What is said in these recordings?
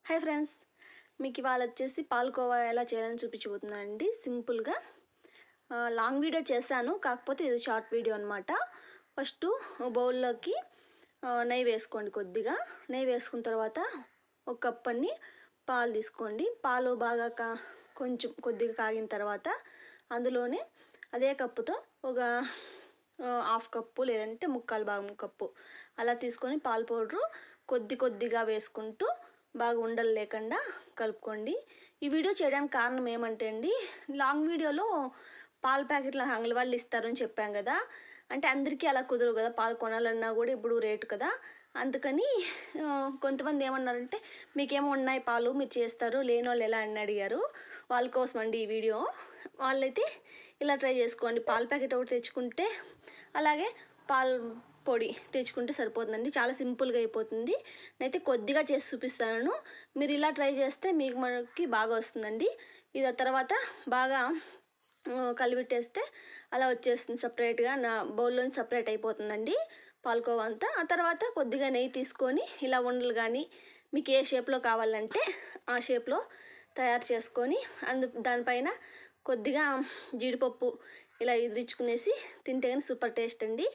Hi friends, మీకు ఇవాళ వచ్చేసి పాలకోవా ఎలా చేయాలని చూపించబోతున్నానండి. సింపుల్గా లాంగ్ వీడియో చేశాను, కాకపోతే ఇది షార్ట్ వీడియో అనమాట. ఫస్ట్ బౌల్లోకి నెయ్యి వేసుకోండి. కొద్దిగా నెయ్యి వేసుకున్న తర్వాత ఒక కప్ అన్ని పాలు తీసుకోండి. పాలు బాగా కొంచెం కొద్దిగా కాగిన తర్వాత అందులోనే అదే కప్పుతో ఒక హాఫ్ కప్పు లేదంటే ముక్కాలు భాగం కప్పు అలా తీసుకొని పాల పౌడరు కొద్దిగా వేసుకుంటూ బాగా ఉండలు లేకుండా కలుపుకోండి. ఈ వీడియో చేయడానికి కారణం ఏమంటే అండి, లాంగ్ వీడియోలో పాల ప్యాకెట్లు అంగడి వాళ్ళు ఇస్తారని చెప్పాం కదా. అంటే అందరికీ అలా కుదరవు కదా, పాలు కొనాలన్నా కూడా ఇప్పుడు రేటు కదా. అందుకని కొంతమంది ఏమన్నారంటే, మీకేమో ఉన్నాయి పాలు మీరు చేస్తారు, లేని వాళ్ళు ఎలా అని అడిగారు. వాళ్ళ కోసం అండి ఈ వీడియో. వాళ్ళైతే ఇలా ట్రై చేసుకోండి. పాల ప్యాకెట్ ఒకటి తెచ్చుకుంటే అలాగే పాలు పొడి తెచ్చుకుంటే సరిపోతుందండి. చాలా సింపుల్గా అయిపోతుంది. నేనైతే కొద్దిగా చేసి చూపిస్తాను. మీరు ఇలా ట్రై చేస్తే మనకి బాగా వస్తుందండి. ఇది తర్వాత బాగా కలిపెట్టేస్తే అలా వచ్చేస్తుంది. సపరేట్గా నా బౌల్లోంచి సపరేట్ అయిపోతుందండి పాలకోవా అంతా. ఆ తర్వాత కొద్దిగా నెయ్యి తీసుకొని ఇలా ఉండలు కానీ మీకు ఏ షేప్లో కావాలంటే ఆ షేప్లో తయారు చేసుకొని దానిపైన కొద్దిగా జీడిపప్పు ఇలా ఇదిరించుకునేసి తింటే కానీ సూపర్ టేస్ట్ అండి.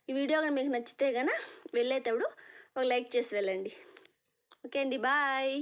ఈ వీడియో కానీ మీకు నచ్చితే కనుక వెళ్ళేటప్పుడు ఒక లైక్ చేసి వెళ్ళండి. ఓకే అండి, బాయ్.